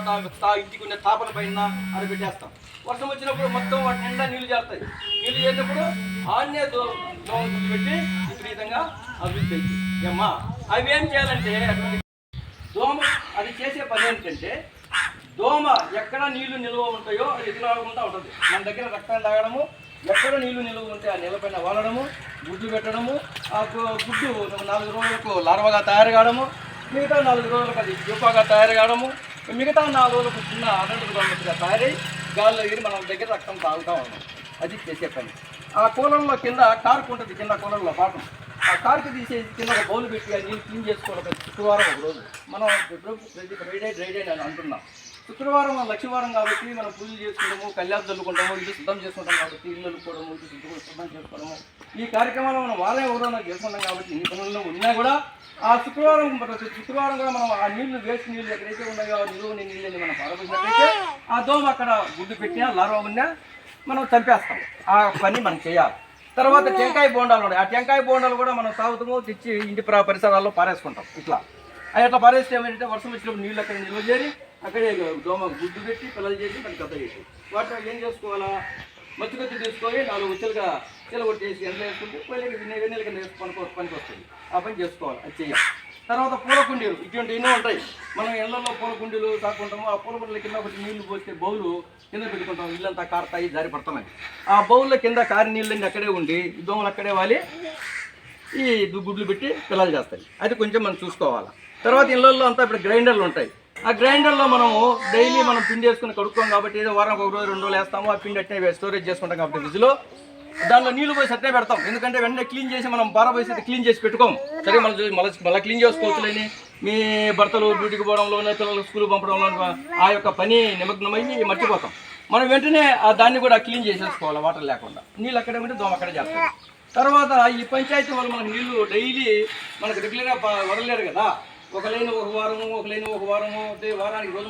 తర్వాత ఇంటికి ఉన్న తాపల పైన అది పెట్టేస్తాం. వర్షం వచ్చినప్పుడు మొత్తం వాటి నిండా నీళ్లు చేస్తాయి. నీళ్లు చేసినప్పుడు ఆన్నే దోమ పెట్టి విపరీతంగా అభివృద్ధి అవుతుంది అమ్మా. అవి ఏం చేయాలంటే అటువంటి దోమ అది చేసే పని ఏంటంటే, దోమ ఎక్కడ నీళ్లు నిల్వ ఉంటాయో అది ఎదురాకుండా ఉంటుంది. మన దగ్గర రక్తం తాగడము, ఎక్కడ నీళ్లు నిల్వ ఉంటే ఆ నీళ్ళపైన వాలడము, గుడ్లు పెట్టడము, ఆ గుడ్డు 4 రోజులకు లార్వాగా తయారు కావడము, మిగతా 4 రోజులకు అది జూపాగా తయారు కావడము, మిగతా 4 రోజులకు చిన్న అనంతగా తయారై గాల్లో ఎగిరి మన దగ్గర రక్తం తాగుతూ ఉన్నాం. అది చేసే పని. ఆ కూలర్లో కింద కార్కు ఉంటుంది, కింద కూలర్లో పాఠం. ఆ కార్కి తీసేసి కింద ఒక బౌల్ పెట్టి ఆ నీళ్ళు క్లీన్ చేసుకోవాలి. శుక్రవారం ఒక రోజు మనం డ్రైడే అని అంటున్నాం. శుక్రవారం లక్షవారం కాబట్టి మనం పూజలు చేసుకుంటాము, కళ్యాణం చల్లుకుంటాము, ఇల్లు శుద్ధం చేసుకుంటాం కాబట్టి ఇల్లు అల్లుకోవడము, ఇల్లు శుద్ధం చేసుకోవడము, ఈ కార్యక్రమాలు మనం వారం ఎవరైనా చేసుకుంటాం కాబట్టి ఇన్ని పనుల్లో ఉన్నా కూడా ఆ శుక్రవారం కూడా మనం ఆ నీళ్లు వేస్ట్ నీళ్ళు ఎక్కడైతే ఉన్నాయో నిలువని నీళ్ళని మనం పారబోసినట్లయితే ఆ దోమ అక్కడ గుడ్డు పెట్టినా లార్వా ఉన్నా మనం చంపేస్తాం. ఆ పని మనం చేయాలి. తర్వాత టెంకాయ బోండాలు ఉన్నాయి. ఆ టెంకాయ బోండాలు కూడా మనం తాగుతాము, తెచ్చి ఇంటి పరిసరాల్లో పారేసుకుంటాం. ఇట్లా అట్లా పారేస్తే ఏమంటే వర్షం వచ్చినప్పుడు నీళ్ళు అక్కడ నిల్వ చేరి అక్కడే దోమ గుడ్డు పెట్టి పిల్లలు చేసి మనకి కథ చేసి వాటిలో ఏం చేసుకోవాలా, మత్తుకొత్తి తీసుకొని 4 ఉచ్చలుగా కొట్టేసి ఎండలో వేసుకుంటే వెన్నెల కింద పనికి వస్తుంది. ఆ పని చేసుకోవాలి, అది చేయాలి. తర్వాత పూల కుండీలు ఇటువంటి ఎన్నో ఉంటాయి. మనం ఇళ్లలో పూల కుండీలు తాకుంటాము. ఆ పూల కుండీల కింద ఒకటి నీళ్లు పోస్తే బౌలు కింద పెట్టుకుంటాం, ఇల్లంతా కారుతాయి, జారి పడతామని. ఆ బౌల్లో కింద కారి నీళ్ళని అక్కడే ఉండి దోమలు అక్కడే వాలి ఈ గుడ్లు పెట్టి పిల్లలు చేస్తాయి. అది కొంచెం మనం చూసుకోవాలి. తర్వాత ఇళ్ళల్లో అంతా ఇప్పుడు గ్రైండర్లు ఉంటాయి. ఆ గ్రైండర్లో మనము డైలీ మనం పిండి వేసుకుని కడుక్కోం కాబట్టి ఏదో వారం 1 రోజు 2 రోజులు వేస్తాము. ఆ పిండి అట్టే స్టోరేజ్ చేసుకుంటాం కాబట్టి ఫ్రిడ్జ్లో దానిలో నీళ్లు పోసి అట్టే పెడతాం. ఎందుకంటే వెంటనే క్లీన్ చేసి మనం పారబోసి క్లీన్ చేసి పెట్టుకోము. సరే మళ్ళీ క్లీన్ చేసుకోవచ్చులేని మీ భర్తలు డ్యూటీకి పోవడంలో, పిల్లలు స్కూల్ పంపడంలో ఆ యొక్క పని నిమగ్నమయ్యి మర్చిపోతాం. మనం వెంటనే దాన్ని కూడా క్లీన్ చేసేసుకోవాలి వాటర్ లేకుండా. నీళ్ళు అక్కడే ఉంటే దోమ అక్కడే చేస్తాం. తర్వాత ఈ పంచాయతీ వాళ్ళు మనకు నీళ్లు డైలీ మనకు రెగ్యులర్గా వదలలేరు కదా. ఒక లైన్ ఒక వారము, ఒక లైన్ ఒక వారము, వారానికి రోజు